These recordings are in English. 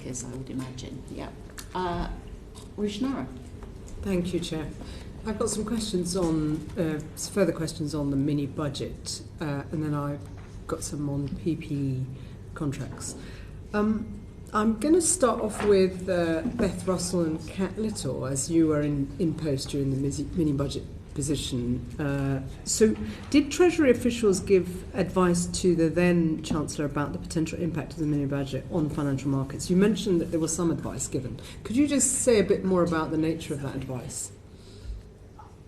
figures, I would imagine. Yeah. Rushanara. Thank you, Chair. I've got some questions on, further questions on the mini budget, and then I've got some on PPE contracts. I'm going to start off with Beth Russell and Kat Little, as you were in post during the mini budget position. So did Treasury officials give advice to the then Chancellor about the potential impact of the mini budget on financial markets? You mentioned that there was some advice given. Could you just say a bit more about the nature of that advice?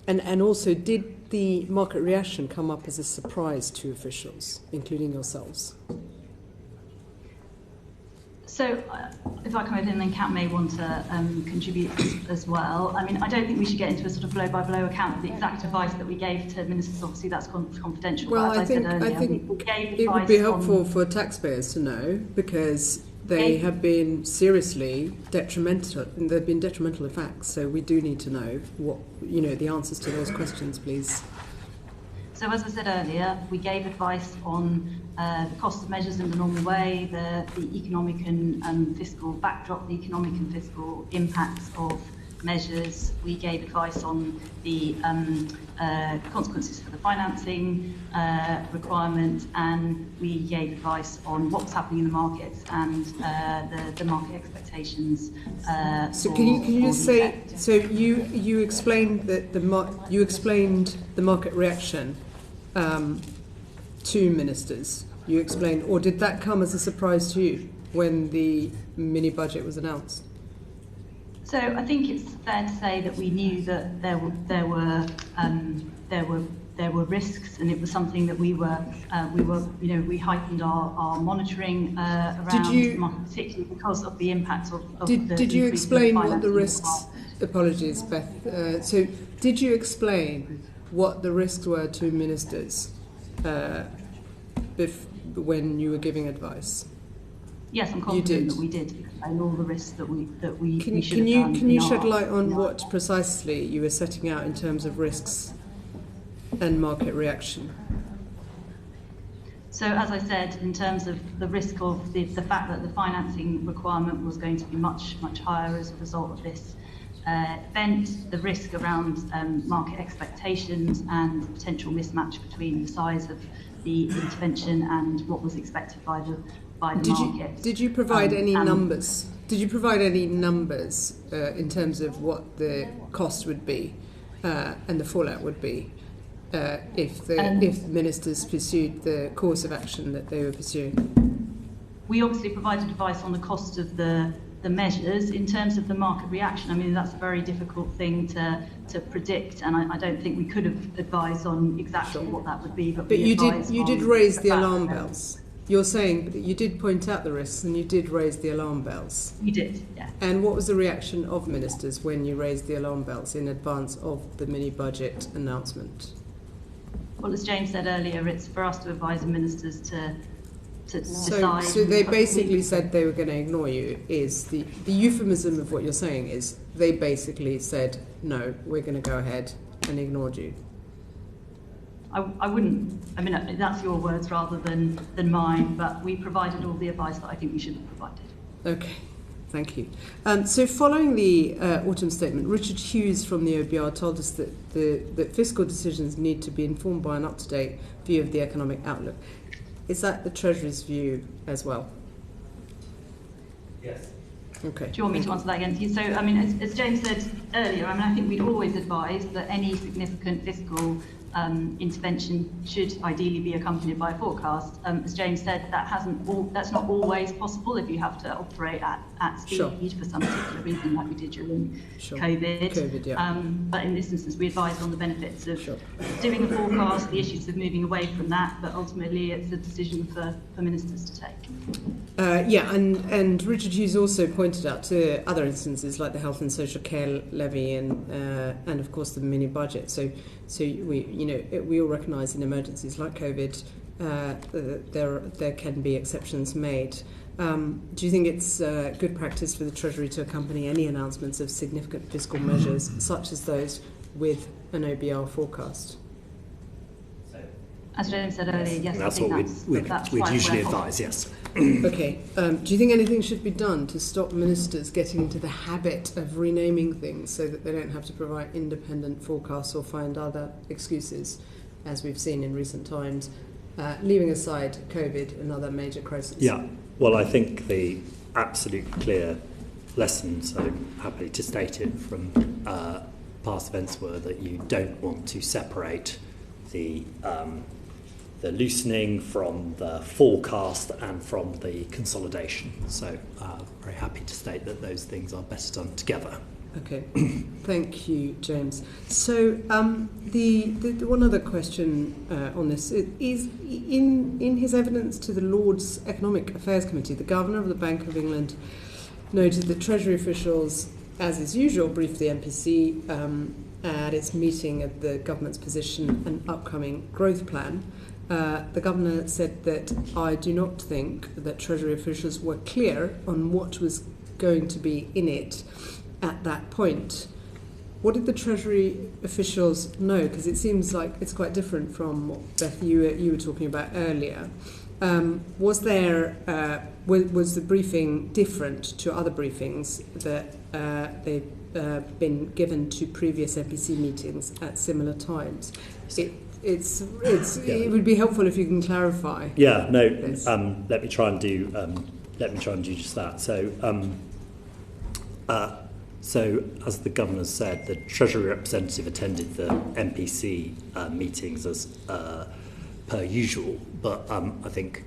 And also, did the market reaction come up as a surprise to officials, including yourselves? So, if I come in, then Kat may want to contribute as well. I mean, I don't think we should get into a sort of blow-by-blow account of the exact advice that we gave to ministers. Obviously, that's confidential. Well, but as I think it would be helpful for taxpayers to know, because they have been seriously detrimental. There have been detrimental effects. So we do need to know what the answers to those questions, please. So, as I said earlier, we gave advice on the cost of measures in the normal way, the economic and fiscal backdrop, the economic and fiscal impacts of measures. We gave advice on the consequences for the financing requirement, and we gave advice on what was happening in the markets and the market expectations. So can you just say? So you explained that you explained the market reaction to ministers. You explained, or did that come as a surprise to you when the mini budget was announced? So I think it's fair to say that we knew that there were risks, and it was something that we heightened our monitoring around, particularly because of the impact of Did you explain what the risks? Apologies, Beth. So did you explain what the risks were to ministers when you were giving advice? Yes, I'm confident that we did explain all the risks that we should have done. Can you shed light on what precisely you were setting out in terms of risks and market reaction? So, as I said, in terms of the risk of the fact that the financing requirement was going to be much higher as a result of this event, the risk around market expectations and the potential mismatch between the size of the intervention and what was expected by the market. Did you provide any numbers? Did you provide any numbers in terms of what the cost would be and the fallout would be if ministers pursued the course of action that they were pursuing? We obviously provided advice on the cost of the measures. In terms of the market reaction, I mean, that's a very difficult thing to predict, and I don't think we could have advised on exactly what that would be. But you did raise the alarm bells. You're saying that you did point out the risks and you did raise the alarm bells. We did, yeah. And what was the reaction of ministers when you raised the alarm bells in advance of the mini budget announcement? Well, as James said earlier, it's for us to advise the ministers to decide. So they basically said they were going to ignore you. Is the euphemism of what you're saying is they basically said, no, we're going to go ahead, and ignored you? I wouldn't, I mean, that's your words rather than mine, but we provided all the advice that I think we should have provided. Okay, thank you. So following the autumn statement, Richard Hughes from the OBR told us that fiscal decisions need to be informed by an up-to-date view of the economic outlook. Is that the Treasury's view as well? Yes. Okay. Do you want me to answer that again? So, I mean, as James said earlier, I mean, I think we'd always advise that any significant fiscal intervention should ideally be accompanied by a forecast. As James said, that's not always possible if you have to operate at speed for some particular reason, like we did during COVID. Yeah. But in this instance, we advised on the benefits of doing a forecast, the issues of moving away from that, but ultimately it's a decision for ministers to take. And Richard Hughes also pointed out to other instances like the health and social care levy and of course the mini budget. So we all recognise in emergencies like COVID there can be exceptions made. Do you think it's good practice for the Treasury to accompany any announcements of significant fiscal measures such as those with an OBR forecast? As James said earlier, yes, that's what we'd usually advise, yes. Okay. Do you think anything should be done to stop ministers getting into the habit of renaming things so that they don't have to provide independent forecasts or find other excuses, as we've seen in recent times, leaving aside COVID and other major crises? Yeah, well, I think the absolute clear lesson, so I'm happy to state it, from past events were that you don't want to separate the loosening from the forecast and from the consolidation. So very happy to state that those things are better done together. Okay, thank you, James. So the one other question on this is in his evidence to the Lords Economic Affairs Committee, the Governor of the Bank of England noted that Treasury officials, as is usual, briefed the MPC at its meeting of the government's position and upcoming growth plan. The Governor said that I do not think that Treasury officials were clear on what was going to be in it at that point. What did the Treasury officials know? Because it seems like it's quite different from what, Beth, you were talking about earlier. Was the briefing different to other briefings that they've been given to previous MPC meetings at similar times? It would be helpful if you can clarify. Yeah, no. This. Let me try and do just that. So, as the Governor said, the Treasury representative attended the MPC meetings as per usual. But I think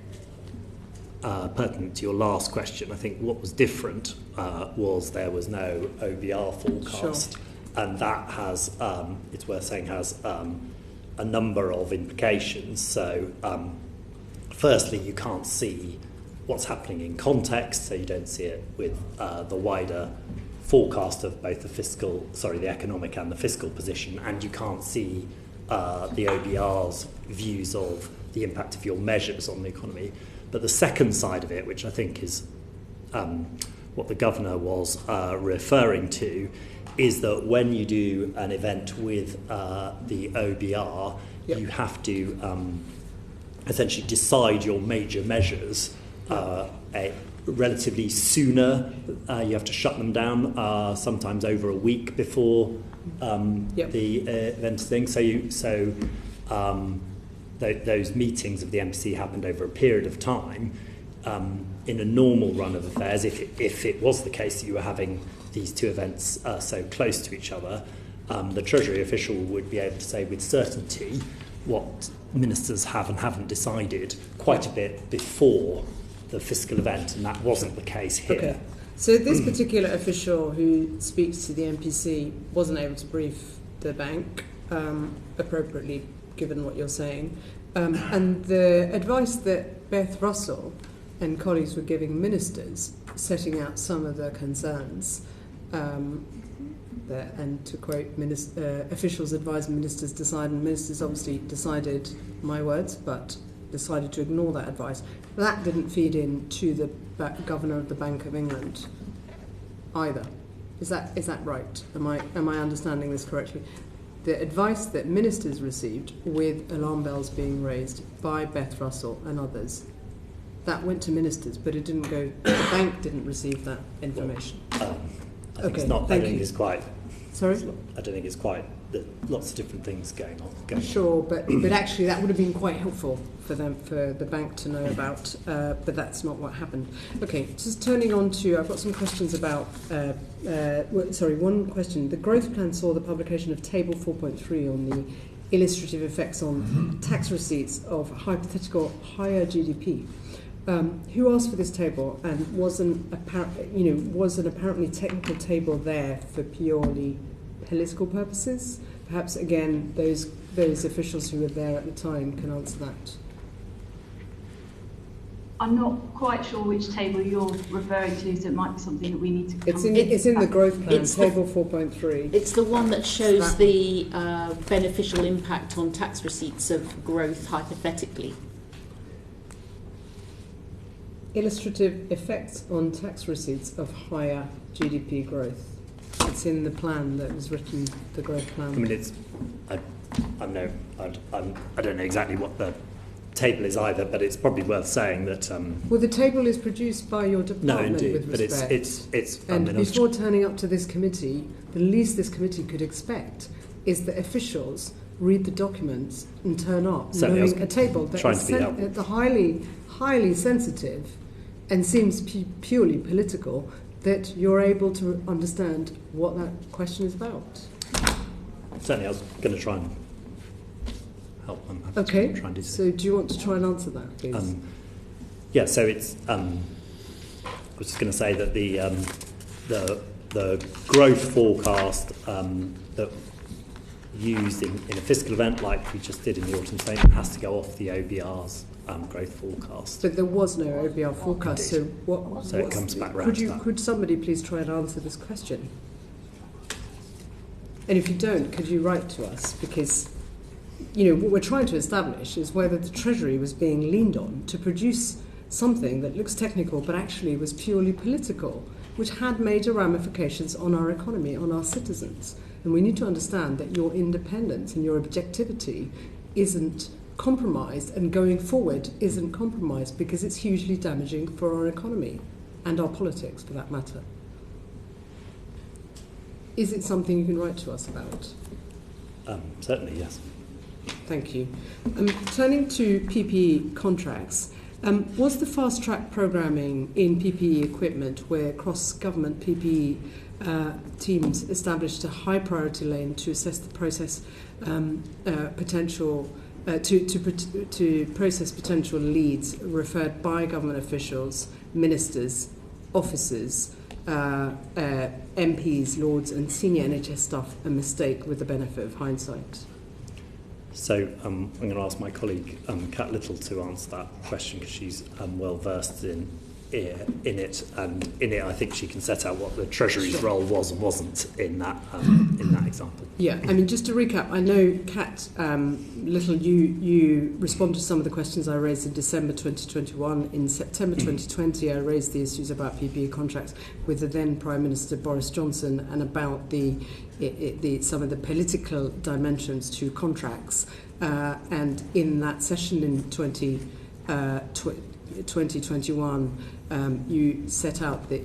pertinent to your last question, I think what was different was there was no OBR forecast, Sure. and that has, it's worth saying, has a number of implications. So, firstly, you can't see what's happening in context, so you don't see it with the wider forecast of both the economic and the fiscal position, and you can't see the OBR's views of the impact of your measures on the economy. But the second side of it, which I think is what the Governor was referring to, is that when you do an event with the OBR, Yep. you have to essentially decide your major measures relatively sooner. You have to shut them down sometimes over a week before Yep. the event thing. Those meetings of the MPC happened over a period of time. In a normal run of affairs, if it was the case that you were having these two events so close to each other, the Treasury official would be able to say with certainty what ministers have and haven't decided quite a bit before the fiscal event, and that wasn't the case here. Okay. So this particular official who speaks to the MPC wasn't able to brief the bank appropriately, given what you're saying. And the advice that Beth Russell and colleagues were giving ministers, setting out some of the concerns, and to quote, officials advise ministers decide, and ministers obviously decided, my words, but decided to ignore that advice. That didn't feed in to the Governor of the Bank of England either. Is that right? Am I understanding this correctly? The advice that ministers received, with alarm bells being raised by Beth Russell and others, that went to ministers, but it didn't go. The bank didn't receive that information. I think Okay, it's not. I thank don't think you. it's quite. Sorry? I don't think it's quite. Lots of different things going on. Sure, but actually that would have been quite helpful for the bank to know about, but that's not what happened. Okay, just turning on to, I've got some questions about, one question. The growth plan saw the publication of Table 4.3 on the illustrative effects on tax receipts of hypothetical higher GDP. Who asked for this table, and was an apparently technical table there for purely political purposes? Perhaps again, those officials who were there at the time can answer that. I'm not quite sure which table you're referring to, so it might be something that we need to. It's in the growth plan, It's Table 4.3. It's the one that shows the beneficial impact on tax receipts of growth, hypothetically. Illustrative effects on tax receipts of higher GDP growth. It's in the plan that was written, the growth plan. I mean, I don't know exactly what the table is either, but it's probably worth saying that... well, the table is produced by your department, no, indeed, with but respect. it's and before turning up to this committee, the least this committee could expect is that officials read the documents and turn up, knowing a table that is highly sensitive and seems purely political, that you're able to understand what that question is about. Certainly, I was going to try and help them. Okay, try and do so do you want to try and answer that, please? Yeah, so it's... I was just going to say that the growth forecast that used in a fiscal event like we just did in the autumn statement has to go off the OBR's growth forecast. But there was no OBR forecast, so so it comes back round to that. Could somebody please try and answer this question? And if you don't, could you write to us? Because, what we're trying to establish is whether the Treasury was being leaned on to produce something that looks technical but actually was purely political, which had major ramifications on our economy, on our citizens. And we need to understand that your independence and your objectivity isn't compromised, and going forward isn't compromised, because it's hugely damaging for our economy and our politics, for that matter. Is it something you can write to us about? Certainly, yes. Thank you. Turning to PPE contracts, was the fast-track programming in PPE equipment, where cross-government PPE teams established a high-priority lane to assess the process potential, to process potential leads referred by government officials, ministers, officers, MPs, Lords and senior NHS staff, a mistake with the benefit of hindsight? So I'm going to ask my colleague Kat Little to answer that question, because she's well versed in it, and in it I think she can set out what the Treasury's role was and wasn't in that example. Yeah, I mean, just to recap, I know, Kat Little, you responded to some of the questions I raised in December 2021. In September 2020, I raised the issues about PPE contracts with the then Prime Minister Boris Johnson, and about some of the political dimensions to contracts. And in that session in 2021, you set out that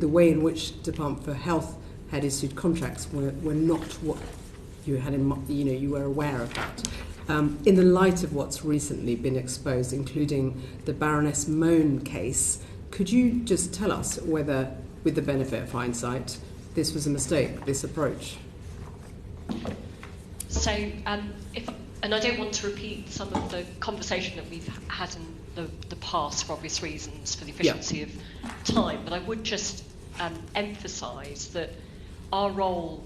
the way in which Department for Health had issued contracts were not what you had in mind. You were aware of that. In the light of what's recently been exposed, including the Baroness Moan case, could you just tell us whether, with the benefit of hindsight, this was a mistake, this approach? So, and I don't want to repeat some of the conversation that we've had in the past for obvious reasons, for the efficiency of time, but I would just emphasise that our role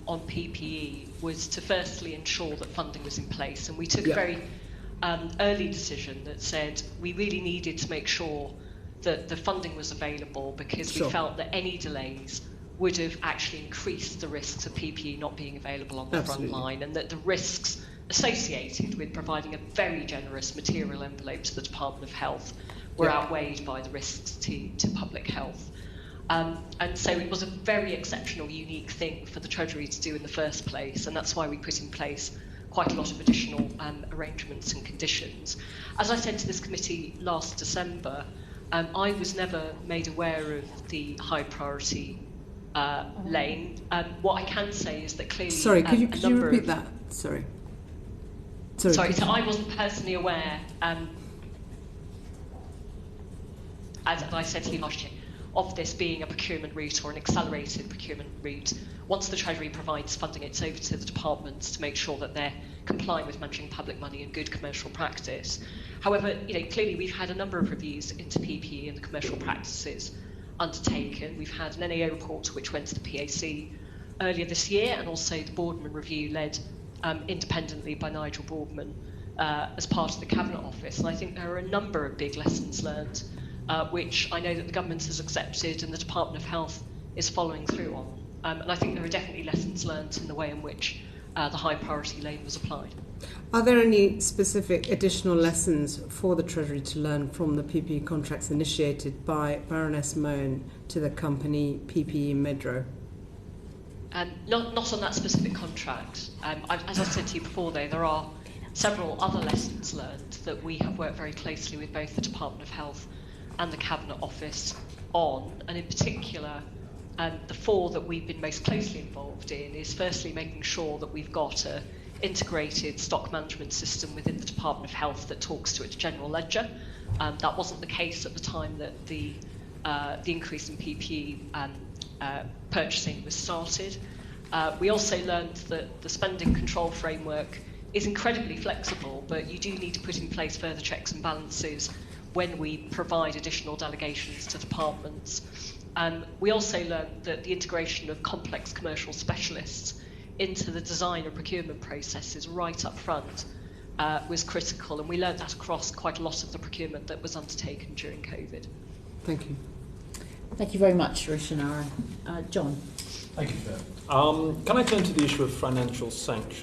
on PPE was to firstly ensure that funding was in place, and we took a very early decision that said we really needed to make sure that the funding was available, because we felt that any delays would have actually increased the risks of PPE not being available on the front line, and that the risks associated with providing a very generous material envelope to the Department of Health were outweighed by the risks to public health. And so it was a very exceptional, unique thing for the Treasury to do in the first place, and that's why we put in place quite a lot of additional arrangements and conditions. As I said to this committee last December, I was never made aware of the high priority lane. What I can say is that clearly... Sorry, could you repeat that? Sorry, so I wasn't personally aware, as I said to you last year, of this being a procurement route or an accelerated procurement route. Once the Treasury provides funding, it's over to the departments to make sure that they're complying with managing public money and good commercial practice. However, clearly we've had a number of reviews into PPE and the commercial practices undertaken. We've had an NAO report which went to the PAC earlier this year, and also the Boardman review led independently by Nigel Boardman as part of the Cabinet Office. And I think there are a number of big lessons learned which I know that the government has accepted and the Department of Health is following through on. And I think there are definitely lessons learned in the way in which the high priority lane was applied. Are there any specific additional lessons for the Treasury to learn from the PPE contracts initiated by Baroness Moan to the company PPE Medro? Not on that specific contract. As I said to you before, though, there are several other lessons learned that we have worked very closely with both the Department of Health and the Cabinet Office on, and in particular, the four that we've been most closely involved in is firstly making sure that we've got an integrated stock management system within the Department of Health that talks to its general ledger. That wasn't the case at the time that the increase in PPE purchasing was started. We also learned that the spending control framework is incredibly flexible, but you do need to put in place further checks and balances when we provide additional delegations to departments. We also learned that the integration of complex commercial specialists into the design and procurement processes right up front was critical, and we learned that across quite a lot of the procurement that was undertaken during COVID. Thank you. Thank you very much, Rushanara. John. Thank you, Chair. Can I turn to the issue of financial sanctions?